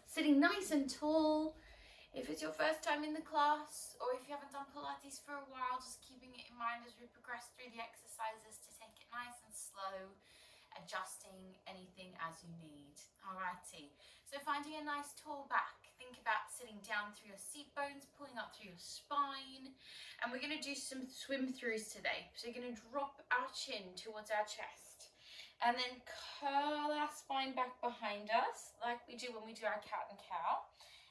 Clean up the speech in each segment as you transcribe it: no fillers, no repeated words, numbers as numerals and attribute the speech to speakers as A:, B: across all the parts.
A: Sitting nice and tall. If it's your first time in the class, or if you haven't done Pilates for a while, just keeping it in mind as we progress through the exercises to take it nice and slow, adjusting anything as you need. Alrighty, so finding a nice tall back. Think about sitting down through your seat bones, pulling up through your spine, and we're going to do some swim throughs today. So we're going to drop our chin towards our chest, and then curl our spine back behind us, like we do when we do our cat and cow.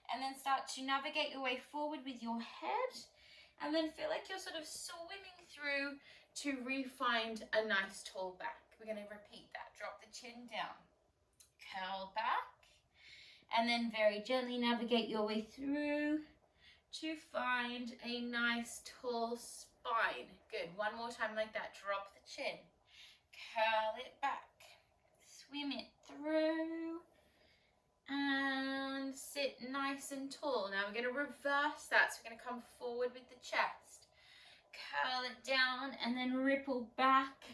A: And then start to navigate your way forward with your head, and then feel like you're sort of swimming through to re-find a nice tall back. We're going to repeat that. Drop the chin down, curl back, and then very gently navigate your way through to find a nice tall spine. Good. One more time like that. Drop the chin, curl it back, swim it through, and sit nice and tall. Now we're going to reverse that. So we're going to come forward with the chest, curl it down, and then ripple back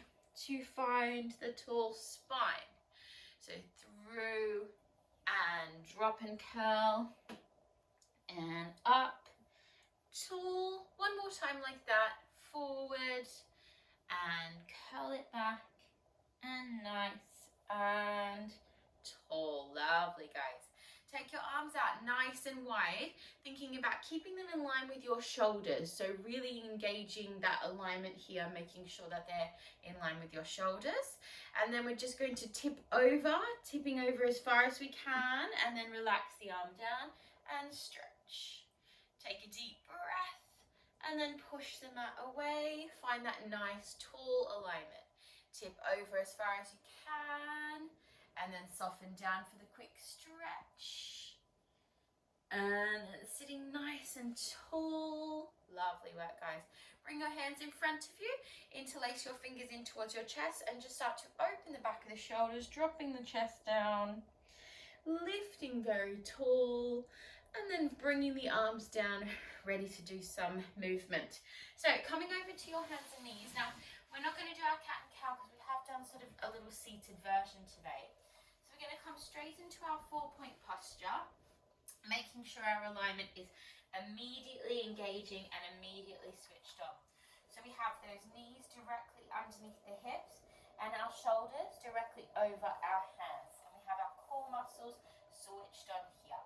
A: to find the tall spine. So through and drop and curl and up, tall. One more time like that. Forward and curl it back and nice and tall. Lovely, guys. Take your arms out nice and wide, thinking about keeping them in line with your shoulders. So really engaging that alignment here, making sure that they're in line with your shoulders. And then we're just going to tipping over as far as we can, and then relax the arm down and stretch. Take a deep breath and then push the mat away. Find that nice tall alignment. Tip over as far as you can, and then soften down for the quick stretch. And sitting nice and tall. Lovely work, guys. Bring your hands in front of you, interlace your fingers in towards your chest, and just start to open the back of the shoulders, dropping the chest down, lifting very tall, and then bringing the arms down, ready to do some movement. So coming over to your hands and knees. Now, we're not going to do our cat and cow because we have done sort of a little seated version today. So we're going to come straight into our 4-point posture, making sure our alignment is immediately engaging and immediately switched on. So we have those knees directly underneath the hips and our shoulders directly over our hands. And we have our core muscles switched on here.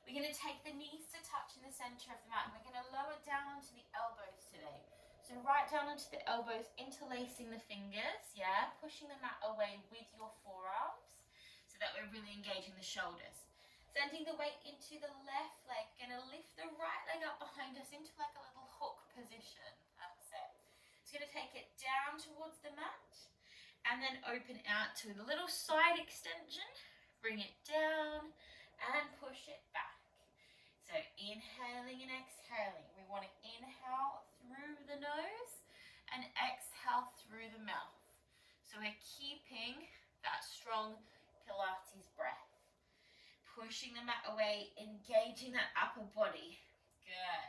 A: We're going to take the knees to touch in the center of the mat, and we're going to lower down onto the elbows today. So right down onto the elbows, interlacing the fingers, pushing the mat away with your forearms so that we're really engaging the shoulders. Sending the weight into the left leg, going to lift the right leg up behind us into like a little hook position. That's it. It's going to take it down towards the mat and then open out to a little side extension. Bring it down and push it back. So inhaling and exhaling. We want to inhale through the nose and exhale through the mouth. So we're keeping that strong Pilates breath. Pushing the mat away, engaging that upper body. Good.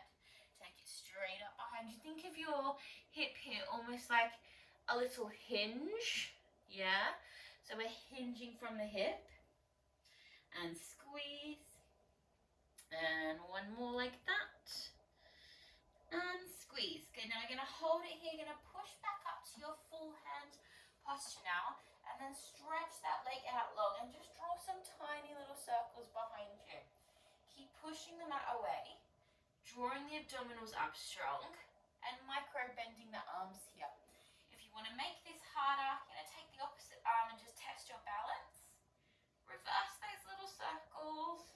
A: Take it straight up behind you. Think of your hip here almost like a little hinge. Yeah. So we're hinging from the hip. And squeeze. And one more like that. And squeeze. Okay, now you're going to hold it here. You're going to push back up to your full hand posture now. And then stretch that leg out long and just draw some tiny little circles behind you. Keep pushing the mat away, drawing the abdominals up strong, and micro bending the arms here. If you want to make this harder, you're going to take the opposite arm and just test your balance. Reverse those little circles.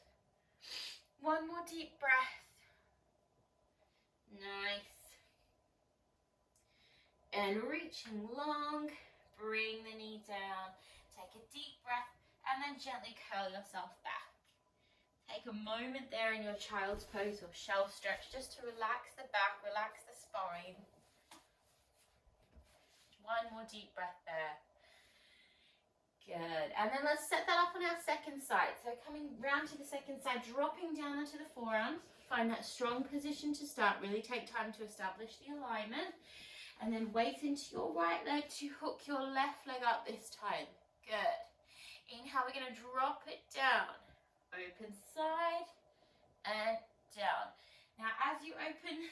A: One more deep breath. Nice. And reaching long. Bring the knee down, take a deep breath, and then gently curl yourself back. Take a moment there in your child's pose or shelf stretch just to relax the back, relax the spine. One more deep breath there. Good. And then let's set that up on our second side. So coming round to the second side, dropping down onto the forearms. Find that strong position to start. Really take time to establish the alignment. And then weight into your right leg to hook your left leg up this time. Good. Inhale, we're going to drop it down. Open side and down. Now, as you open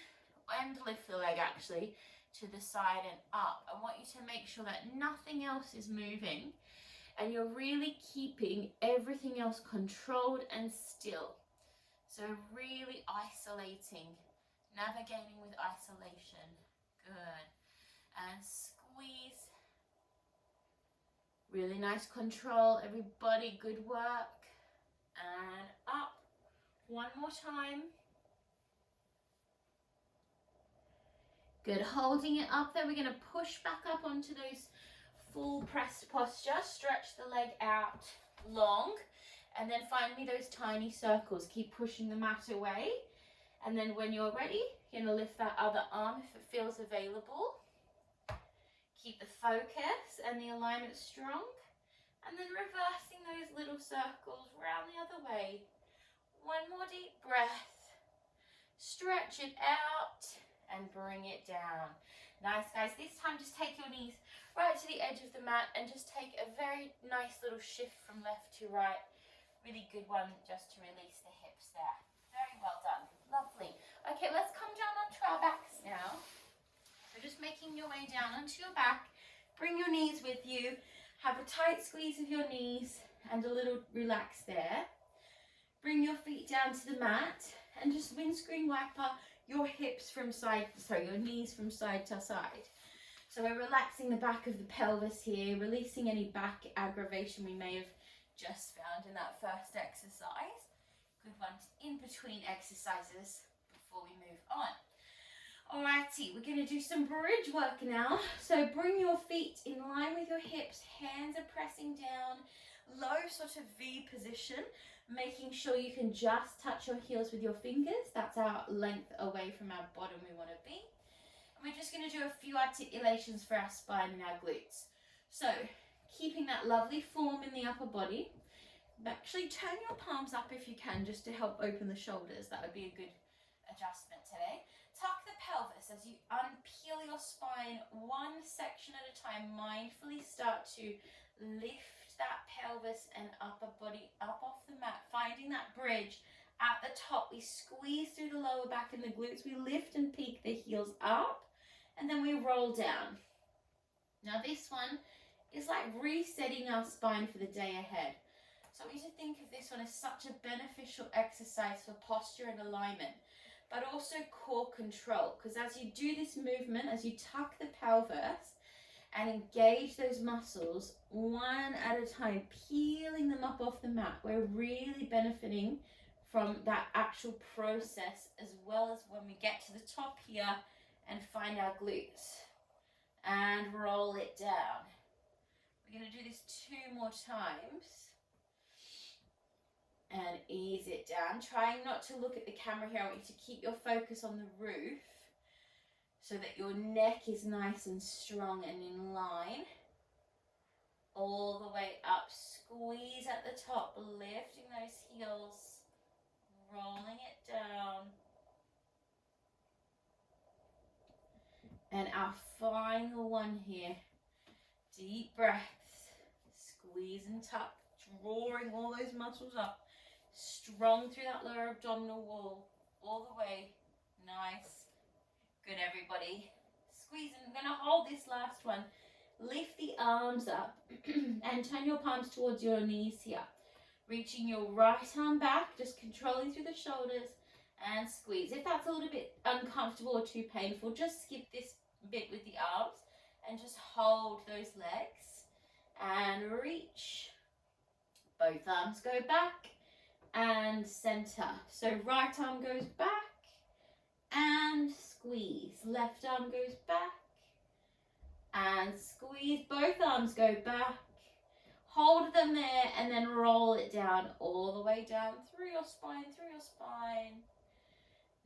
A: and lift the leg actually to the side and up, I want you to make sure that nothing else is moving and you're really keeping everything else controlled and still. So really isolating, navigating with isolation. Good. And squeeze. Really nice control, everybody, good work. And up. One more time. Good, holding it up there. We're going to push back up onto those full pressed posture. Stretch the leg out long. And then find me those tiny circles. Keep pushing the mat away. And then when you're ready, you're going to lift that other arm if it feels available. Keep the focus and the alignment strong. And then reversing those little circles round the other way. One more deep breath. Stretch it out and bring it down. Nice, guys. This time just take your knees right to the edge of the mat and just take a very nice little shift from left to right. Really good one just to release the hips there. Very well done. Lovely. Okay, let's come down onto our backs now. So just making your way down onto your back. Bring your knees with you. Have a tight squeeze of your knees and a little relax there. Bring your feet down to the mat and just windscreen wiper your hips from side, your knees from side to side. So we're relaxing the back of the pelvis here, releasing any back aggravation we may have just found in that first exercise. Good ones in between exercises before we move on. Alrighty, we're going to do some bridge work now. So bring your feet in line with your hips, hands are pressing down, low sort of V position, making sure you can just touch your heels with your fingers. That's our length away from our bottom we want to be. And we're just going to do a few articulations for our spine and our glutes. So keeping that lovely form in the upper body. Actually turn your palms up if you can, just to help open the shoulders. That would be a good adjustment today. Tuck the pelvis as you unpeel your spine one section at a time. Mindfully start to lift that pelvis and upper body up off the mat, finding that bridge at the top. We squeeze through the lower back and the glutes. We lift and peak the heels up, and then we roll down. Now this one is like resetting our spine for the day ahead. So we need to think of this one as such a beneficial exercise for posture and alignment, but also core control, because as you do this movement, as you tuck the pelvis and engage those muscles one at a time, peeling them up off the mat, we're really benefiting from that actual process, as well as when we get to the top here and find our glutes and roll it down. We're going to do this 2 more times. And ease it down. Trying not to look at the camera here. I want you to keep your focus on the roof so that your neck is nice and strong and in line. All the way up. Squeeze at the top, lifting those heels, rolling it down. And our final one here. Deep breaths. Squeeze and tuck, drawing all those muscles up. Strong through that lower abdominal wall, all the way. Nice. Good, everybody. Squeeze, and I'm going to hold this last one. Lift the arms up and turn your palms towards your knees here. Reaching your right arm back, just controlling through the shoulders, and squeeze. If that's a little bit uncomfortable or too painful, just skip this bit with the arms and just hold those legs and reach. Both arms go back and center. So right arm goes back and squeeze. Left arm goes back and squeeze. Both arms go back. Hold them there and then roll it down, all the way down through your spine,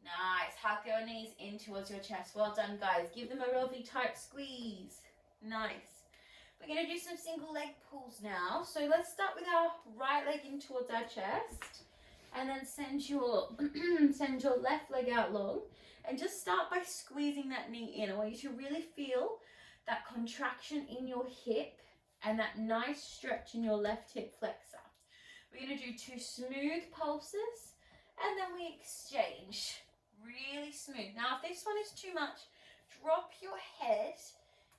A: Nice. Hug your knees in towards your chest. Well done, guys. Give them a really tight squeeze. Nice. We're going to do some single leg pulls now. So let's start with our right leg in towards our chest, and then send your left leg out long, and just start by squeezing that knee in. I want you to really feel that contraction in your hip and that nice stretch in your left hip flexor. We're going to do 2 smooth pulses, and then we exchange. Really smooth. Now, if this one is too much, drop your head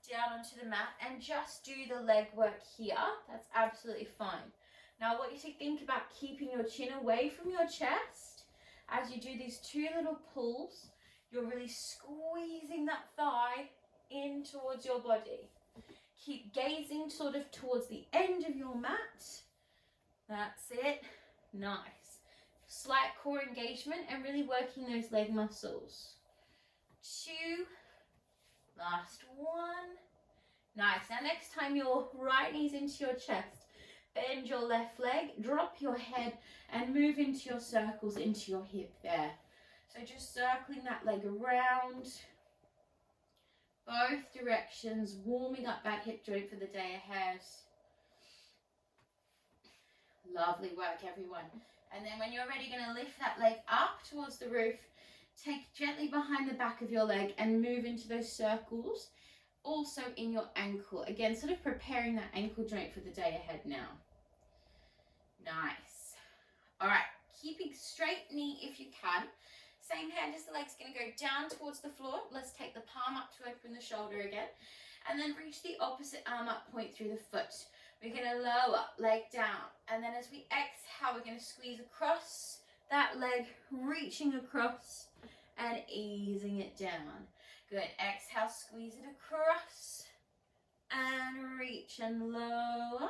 A: down onto the mat and just do the leg work here. That's absolutely fine. Now, I want you to think about keeping your chin away from your chest. As you do these 2 little pulls, you're really squeezing that thigh in towards your body. Keep gazing sort of towards the end of your mat. That's it. Nice. Slight core engagement and really working those leg muscles. 2. Last 1. Nice. Now next time your right knee's into your chest, bend your left leg, drop your head and move into your circles into your hip there. So just circling that leg around, both directions, warming up that hip joint for the day ahead. Lovely work, everyone. And then when you're ready, you're going to lift that leg up towards the roof, take gently behind the back of your leg and move into those circles, also in your ankle. Again, sort of preparing that ankle joint for the day ahead now. Nice. All right, keeping straight knee if you can. Same hand as the leg's going to go down towards the floor. Let's take the palm up to open the shoulder again. And then reach the opposite arm up, point through the foot. We're going to lower, leg down. And then as we exhale, we're going to squeeze across that leg, reaching across and easing it down. Good. Exhale, squeeze it across and reach and lower.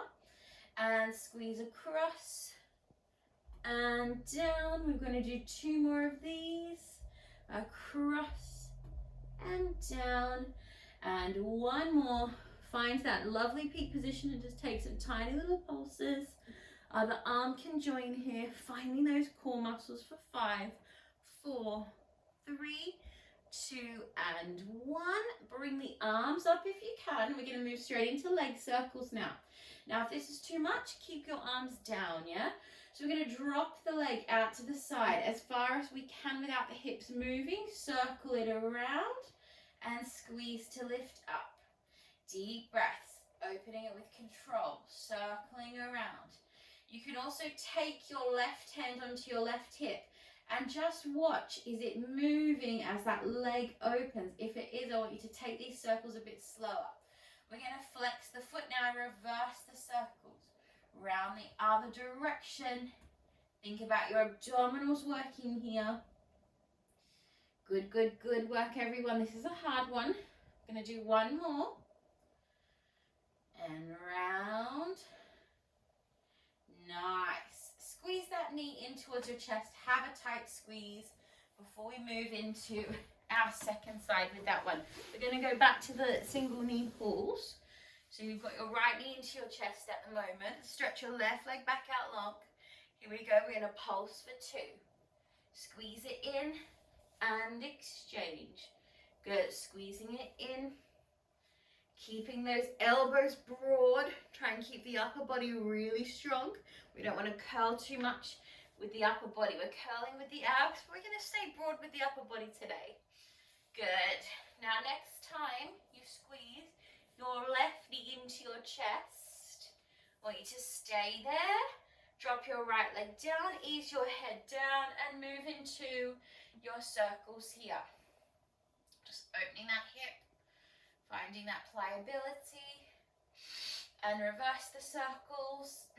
A: And squeeze across and down. We're going to do 2 more of these. Across and down. And 1 more. Find that lovely peak position and just take some tiny little pulses. Other arm can join here. Finding those core muscles for 5, 4, 3, 2, and 1. Bring the arms up if you can. We're going to move straight into leg circles now. Now, if this is too much, keep your arms down, yeah? So we're going to drop the leg out to the side as far as we can without the hips moving. Circle it around and squeeze to lift up. Deep breaths, opening it with control, circling around. You can also take your left hand onto your left hip and just watch, is it moving as that leg opens? If it is, I want you to take these circles a bit slower. We're going to flex the foot now, reverse the circles. Round the other direction. Think about your abdominals working here. Good, good, good work, everyone. This is a hard one. I'm going to do 1 more. And round. Nice. Squeeze that knee in towards your chest. Have a tight squeeze before we move into our second side with that one. We're going to go back to the single knee pulls. So you've got your right knee into your chest at the moment. Stretch your left leg back out long. Here we go. We're going to pulse for 2. Squeeze it in and exchange. Good. Squeezing it in. Keeping those elbows broad. Try and keep the upper body really strong. We don't want to curl too much with the upper body. We're curling with the abs. We're going to stay broad with the upper body today. Good. Now next time you squeeze your left knee into your chest, I want you to stay there. Drop your right leg down, ease your head down and move into your circles here. Just opening that hip. Finding that pliability and reverse the circles.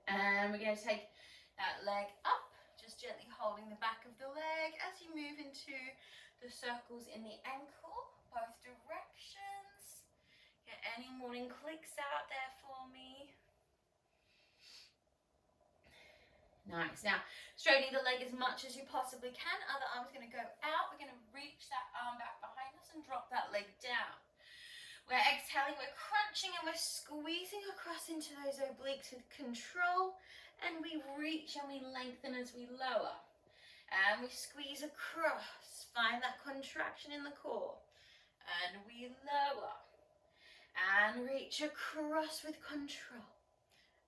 A: And we're going to take that leg up, just gently holding the back of the leg as you move into the circles in the ankle, both directions. Get any morning clicks out there for me. Nice. Now, straightening the leg as much as you possibly can. Other arm's going to go out. We're going to reach that arm back behind us and drop that leg down. We're exhaling, we're crunching and we're squeezing across into those obliques with control. And we reach and we lengthen as we lower. And we squeeze across. Find that contraction in the core. And we lower. And reach across with control.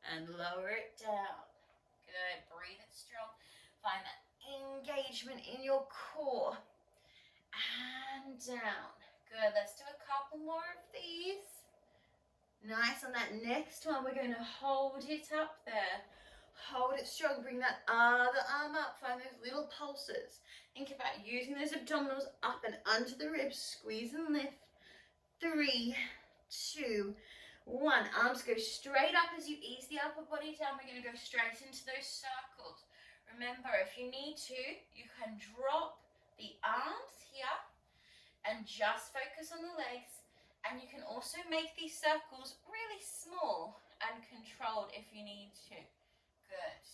A: And lower it down. Good. Breathe it strong. Find that engagement in your core. And down. Good, let's do a couple more of these. Nice. On that next one, we're going to hold it up there. Hold it strong. Bring that other arm up. Find those little pulses. Think about using those abdominals up and under the ribs. Squeeze and lift. 3, 2, 1. Arms go straight up as you ease the upper body down. We're going to go straight into those circles. Remember, if you need to, you can drop the arms here and just focus on the legs. And you can also make these circles really small and controlled if you need to. Good.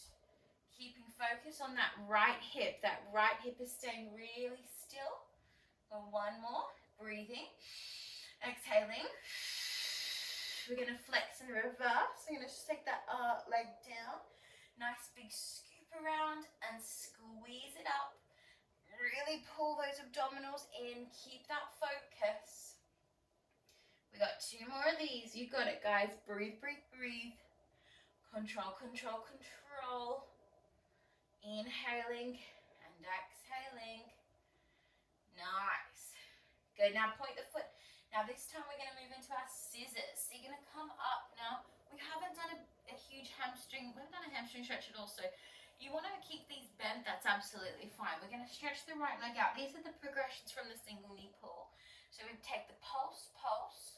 A: Keeping focus on that right hip. That right hip is staying really still. So one more. Breathing. Exhaling. We're going to flex and reverse. We're going to just take that leg down. Nice big scoop around and squeeze it up. Really pull those abdominals in. Keep that focus. We got 2 more of these. You got it, guys. Breathe, breathe, breathe. Control, control, control. Inhaling and exhaling. Nice. Good. Now point the foot. Now this time we're going to move into our scissors. So you're going to come up. Now we haven't done a huge hamstring. We haven't done a hamstring stretch at all. So you want to keep these bent. That's absolutely fine. We're going to stretch the right leg out. These are the progressions from the single knee pull. So we take the pulse, pulse,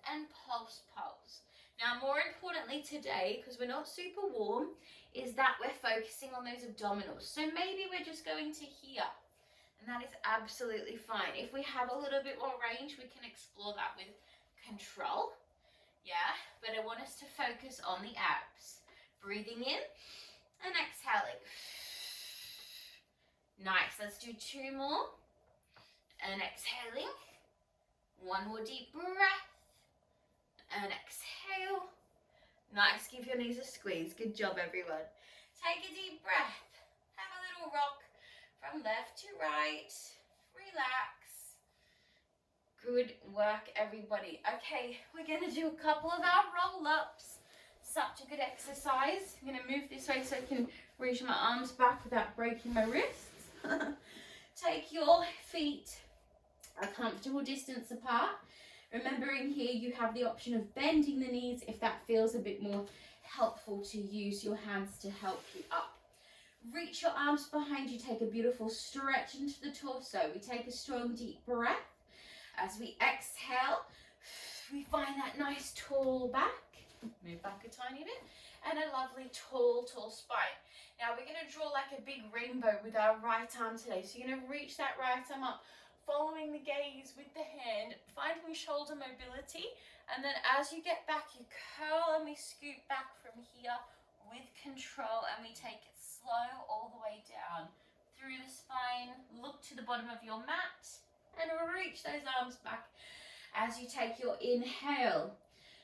A: and pulse, pulse. Now, more importantly today, because we're not super warm, is that we're focusing on those abdominals. So maybe we're just going to here, and that is absolutely fine. If we have a little bit more range, we can explore that with control. Yeah, but I want us to focus on the abs. Breathing in and exhaling. Nice. Let's do 2 more. And exhaling. 1 more deep breath. And exhale. Nice. Give your knees a squeeze. Good job, everyone. Take a deep breath. Have a little rock from left to right. Relax. Good work, everybody. Okay, we're going to do a couple of our roll-ups. Such a good exercise. I'm going to move this way so I can reach my arms back without breaking my wrists. Take your feet a comfortable distance apart. Remembering here you have the option of bending the knees if that feels a bit more helpful to use your hands to help you up. Reach your arms behind you, take a beautiful stretch into the torso. We take a strong deep breath. As we exhale, we find that nice tall back. Move back a tiny bit. And a lovely tall spine. Now we're going to draw like a big rainbow with our right arm today. So you're going to reach that right arm up, following the gaze with the hand, finding shoulder mobility, and then as you get back, you curl and we scoop back from here with control, and we take it slow all the way down through the spine. Look to the bottom of your mat and reach those arms back as you take your inhale.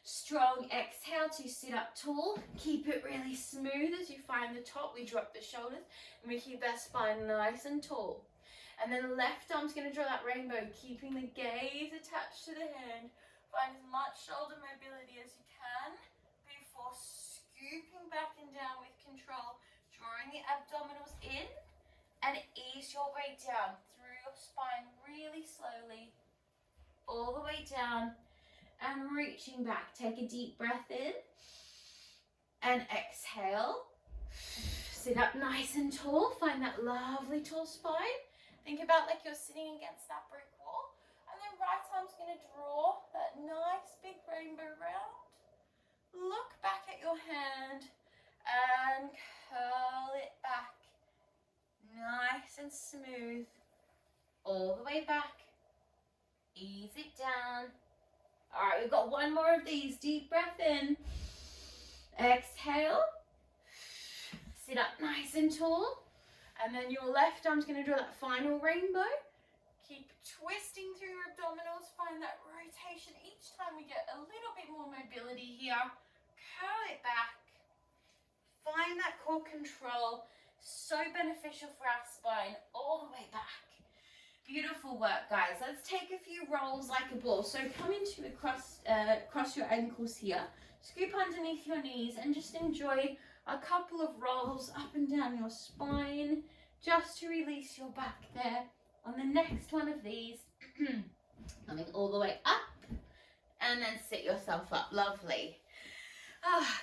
A: Strong exhale to sit up tall. Keep it really smooth as you find the top. We drop the shoulders and we keep that spine nice and tall. And then the left arm's going to draw that rainbow, keeping the gaze attached to the hand. Find as much shoulder mobility as you can before scooping back and down with control, drawing the abdominals in and ease your way down through your spine really slowly, all the way down and reaching back. Take a deep breath in and exhale. Sit up nice and tall. Find that lovely tall spine. Think about like you're sitting against that brick wall. And then right arm's going to draw that nice big rainbow round. Look back at your hand and curl it back. Nice and smooth. All the way back. Ease it down. All right, we've got 1 more of these. Deep breath in. Exhale. Sit up nice and tall. And then your left arm's going to draw that final rainbow. Keep twisting through your abdominals. Find that rotation each time we get a little bit more mobility here. Curl it back. Find that core control. So beneficial for our spine. All the way back. Beautiful work, guys. Let's take a few rolls like a ball. So come into cross your ankles here. Scoop underneath your knees and just enjoy a couple of rolls up and down your spine just to release your back there. On the next one of these, Coming all the way up, and then sit yourself up. Lovely.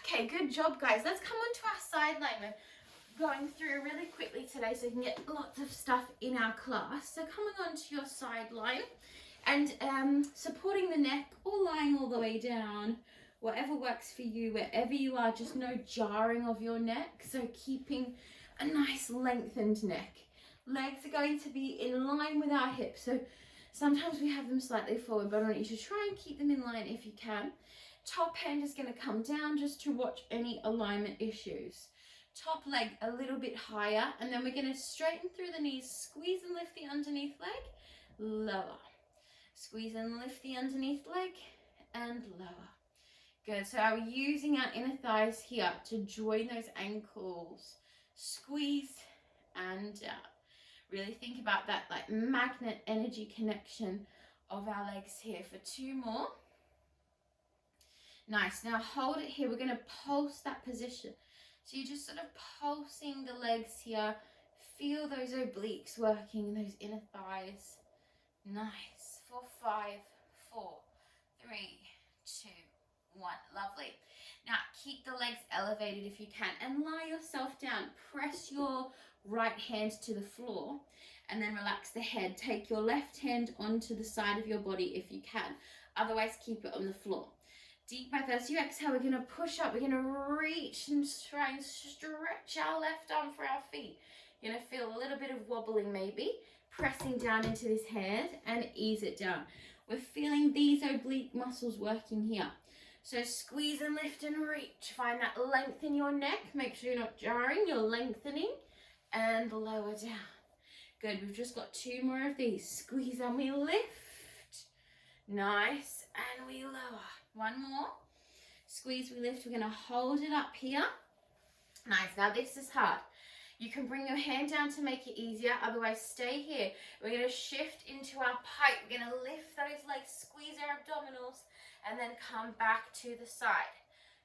A: Okay, good job, guys. Let's come on to our side line. We're going through really quickly today so we can get lots of stuff in our class. So coming on to your side line and supporting the neck or lying all the way down, whatever works for you, wherever you are, just no jarring of your neck. So keeping a nice lengthened neck. Legs are going to be in line with our hips. So sometimes we have them slightly forward, but I want you to try and keep them in line if you can. Top hand is going to come down just to watch any alignment issues. Top leg a little bit higher, and then we're going to straighten through the knees, squeeze and lift the underneath leg, lower. Squeeze and lift the underneath leg, and lower. Good, so we're using our inner thighs here to join those ankles. Squeeze and down. Really think about that like magnet energy connection of our legs here for 2 more. Nice, now hold it here. We're going to pulse that position. So you're just sort of pulsing the legs here. Feel those obliques working, those inner thighs. Nice, for 5, 4, 3, 2, 1. Lovely. Now keep the legs elevated if you can and lie yourself down. Press your right hand to the floor and then relax the head. Take your left hand onto the side of your body if you can. Otherwise, keep it on the floor. Deep breath. As you exhale, we're going to push up. We're going to reach and try and stretch our left arm for our feet. You're going to feel a little bit of wobbling maybe. Pressing down into this hand and ease it down. We're feeling these oblique muscles working here. So squeeze and lift and reach. Find that length in your neck. Make sure you're not jarring. You're lengthening. And lower down. Good. We've just got 2 more of these. Squeeze and we lift. Nice. And we lower. 1 more. Squeeze, we lift. We're going to hold it up here. Nice. Now this is hard. You can bring your hand down to make it easier. Otherwise, stay here. We're going to shift into our pike. We're going to lift those legs, squeeze our abdominals, and then come back to the side.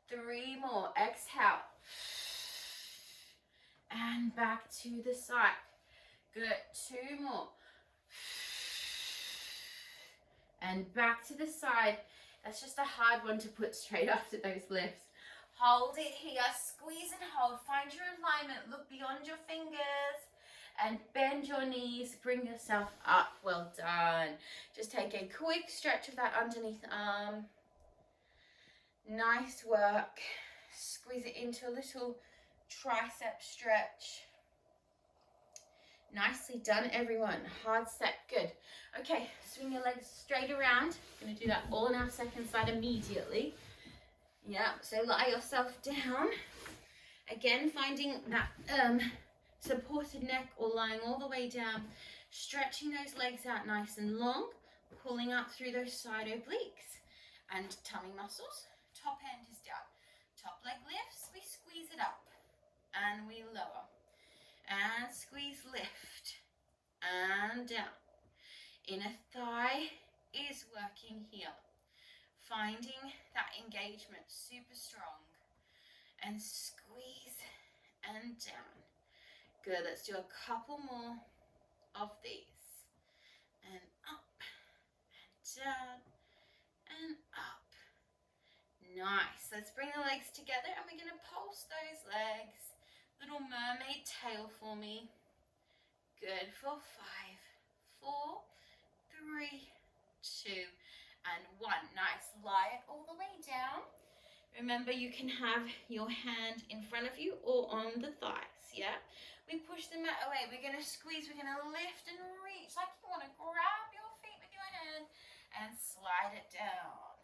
A: 3 more. Exhale. And back to the side. Good. 2 more. And back to the side. That's just a hard one to put straight after those lifts. Hold it here. Squeeze and hold. Find your alignment. Look beyond your fingers. And bend your knees. Bring yourself up. Well done. Just take a quick stretch of that underneath arm. Nice work. Squeeze it into a little tricep stretch. Nicely done, everyone. Hard set. Good. Okay, swing your legs straight around. Going to do that all on our second side immediately. Yeah, so lie yourself down. Again, finding that supported neck or lying all the way down. Stretching those legs out nice and long. Pulling up through those side obliques and tummy muscles. Top hand is down. Top leg lifts. We squeeze it up. And we lower. And squeeze, lift, and down. Inner thigh is working here. Finding that engagement, super strong. And squeeze and down. Good, let's do a couple more of these. And up, and down, and up. Nice, let's bring the legs together and we're gonna pulse those legs. Little mermaid tail for me. Good, for 5, 4, 3, 2, and 1. Nice, lie it all the way down. Remember, you can have your hand in front of you or on the thighs, yeah? We push the mat away. We're going to squeeze. We're going to lift and reach like you want to grab your feet with your hand and slide it down.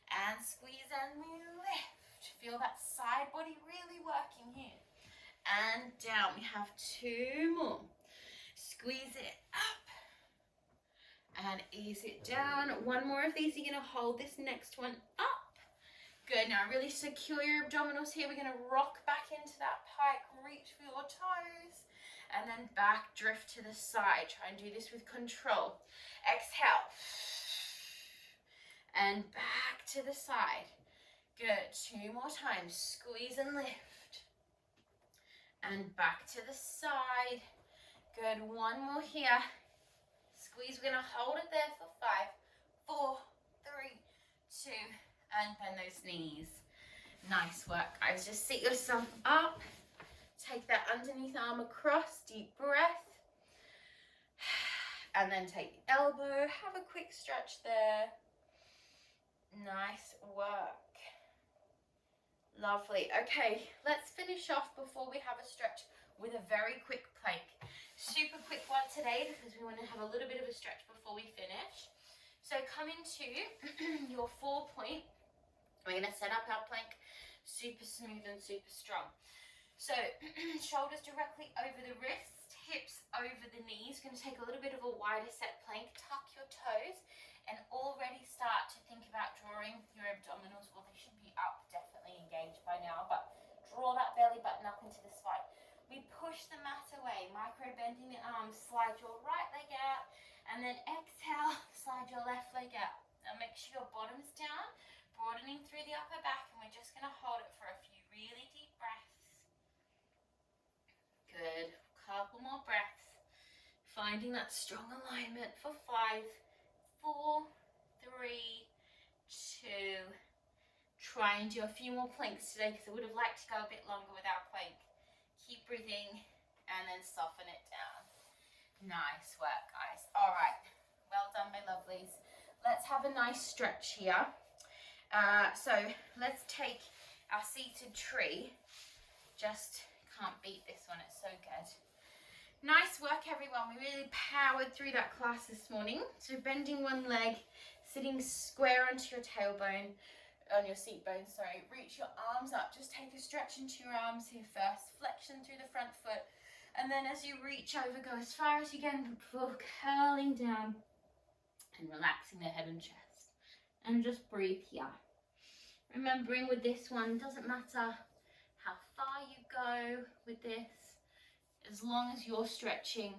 A: And squeeze and we lift. Feel that side body really working here. And down. We have 2 more. Squeeze it up and ease it down. 1 more of these. You're going to hold this next one up. Good. Now really secure your abdominals here. We're going to rock back into that pike. Reach for your toes and then back drift to the side. Try and do this with control. Exhale and back to the side. Good. 2 more times. Squeeze and lift. And back to the side. Good, 1 more here. Squeeze, we're gonna hold it there for 5, 4, 3, 2, and bend those knees. Nice work, guys. Just sit yourself up. Take that underneath arm across, deep breath. And then take the elbow, have a quick stretch there. Nice work. Lovely. Okay, let's finish off before we have a stretch with a very quick plank. Super quick one today because we want to have a little bit of a stretch before we finish. So come into your 4-point. We're going to set up our plank super smooth and super strong. So shoulders directly over the wrists, hips over the knees. Going to take a little bit of a wider set plank. Tuck your toes and already start to think about drawing your abdominals. Well, they should be up, definitely engaged by now, but draw that belly button up into the spine. We push the mat away, micro bending the arms, slide your right leg out, and then exhale, slide your left leg out. Now make sure your bottom's down, broadening through the upper back, and we're just going to hold it for a few really deep breaths. Good. Couple more breaths. Finding that strong alignment for 5, 4, 3, 2. Try and do a few more planks today because I would have liked to go a bit longer with our plank. Keep breathing and then soften it down. Nice work, guys. All right. Well done, my lovelies. Let's have a nice stretch here. So let's take our seated tree. Just can't beat this one. It's so good. Nice work, everyone. We really powered through that class this morning. So bending one leg, sitting square onto your tailbone, on your seat bone, sorry. Reach your arms up. Just take a stretch into your arms here first. Flexion through the front foot. And then as you reach over, go as far as you can before curling down and relaxing the head and chest. And just breathe here. Remembering with this one, doesn't matter how far you go with this, as long as you're stretching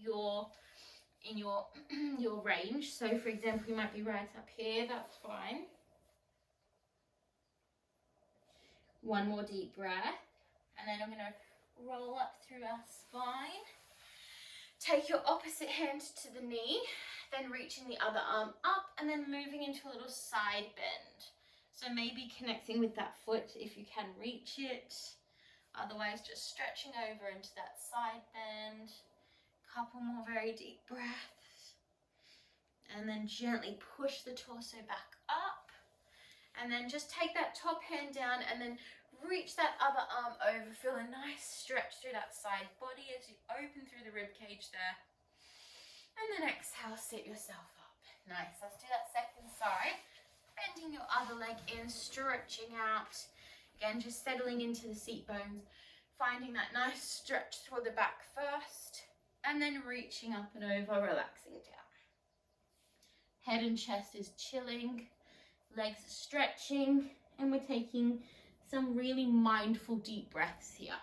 A: in your range. So for example, you might be right up here, that's fine. One more deep breath, and then I'm going to roll up through our spine. Take your opposite hand to the knee, then reaching the other arm up, and then moving into a little side bend. So maybe connecting with that foot if you can reach it. Otherwise, just stretching over into that side bend. Couple more very deep breaths. And then gently push the torso back up. And then just take that top hand down and then reach that other arm over. Feel a nice stretch through that side body as you open through the rib cage there. And then exhale, sit yourself up. Nice. Let's do that second side. Bending your other leg in, stretching out. Again, just settling into the seat bones. Finding that nice stretch through the back first. And then reaching up and over, relaxing down. Head and chest is chilling. Legs are stretching. And we're taking some really mindful deep breaths here.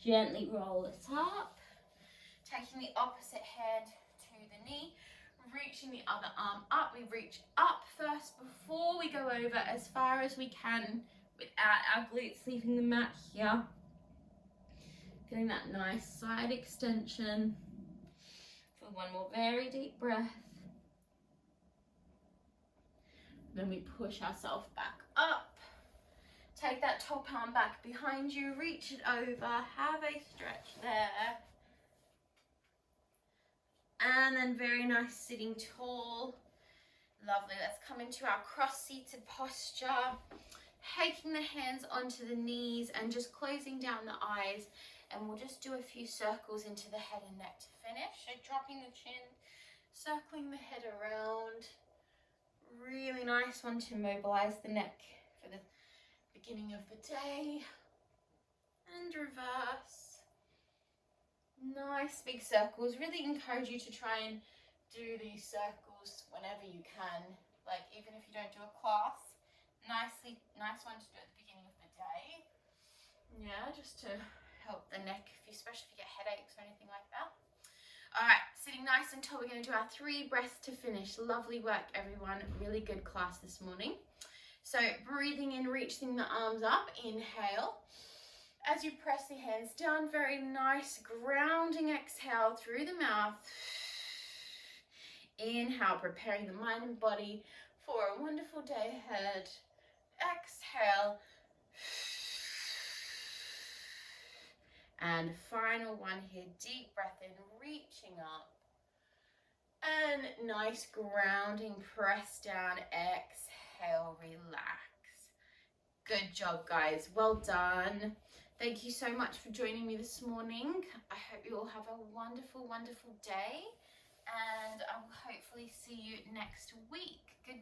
A: Gently roll it up. Taking the opposite hand to the knee. Reaching the other arm up. We reach up first before we go over as far as we can without our glutes leaving the mat here. Getting that nice side extension. For one more very deep breath. Then we push ourselves back up. Take that top arm back behind you. Reach it over. Have a stretch there. And then very nice sitting tall. Lovely. Let's come into our cross-seated posture. Taking the hands onto the knees and just closing down the eyes. And we'll just do a few circles into the head and neck to finish. So dropping the chin, circling the head around. Really nice one to mobilize the neck for the beginning of the day. And reverse. Nice big circles. Really encourage you to try and do these circles whenever you can. Like even if you don't do a class. Nice one to do at the beginning of the day. Yeah, just to help the neck, especially if you get headaches or anything like that. Alright, sitting nice and tall, we're going to do our 3 breaths to finish. Lovely work, everyone. Really good class this morning. So breathing in, reaching the arms up. Inhale. As you press the hands down, very nice grounding exhale through the mouth. Inhale, preparing the mind and body for a wonderful day ahead. Exhale. And final one here, deep breath in, reaching up. And nice grounding, press down, exhale, relax. Good job, guys. Well done. Thank you so much for joining me this morning. I hope you all have a wonderful, wonderful day. And I will hopefully see you next week. Good